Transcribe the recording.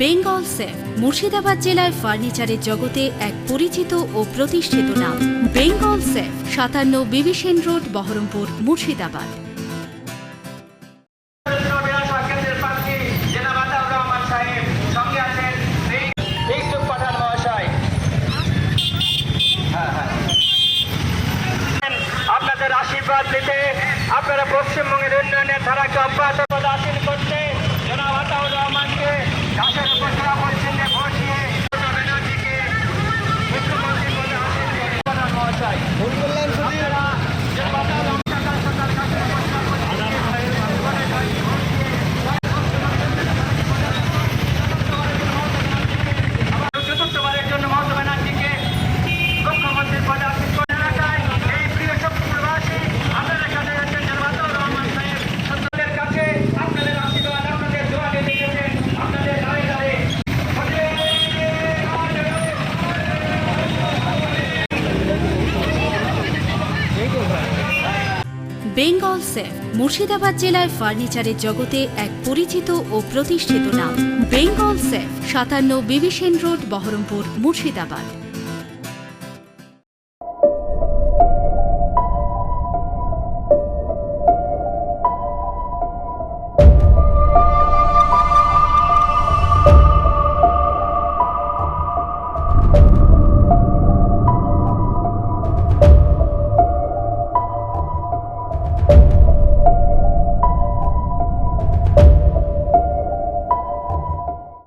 Bengal safe Murshidabad জেলায় ফার্নিচারের জগতে এক পরিচিত ও প্রতিষ্ঠিত নাম। বেঙ্গল সেফ 57 বিবি সেন রোড, বহরমপুর, মুর্শিদাবাদ। আপনাদের আশীর্বাদ নিতে, আপনারা পশ্চিমবঙ্গের উন্নয়নের ধারাকে অব্যাহত হাসিল করতে জনাব আতাউর রহমানকে ঘাসের উপর পরিচ্ছন্নে বসিয়ে ব্যানার্জিকে মুখ্যমন্ত্রী পদে হাসিল করে প্রধান মহাশয়। চতুর্থবারের জন্য মমতা ব্যানার্জিকে মুখ্যমন্ত্রীর পদে হাসিল করে বেঙ্গল সেফ মুর্শিদাবাদ জেলায় ফার্নিচারের জগতে এক পরিচিত ও প্রতিষ্ঠিত নাম। বেঙ্গল সেফ 57 বিবি সেন রোড, বহরমপুর, মুর্শিদাবাদ।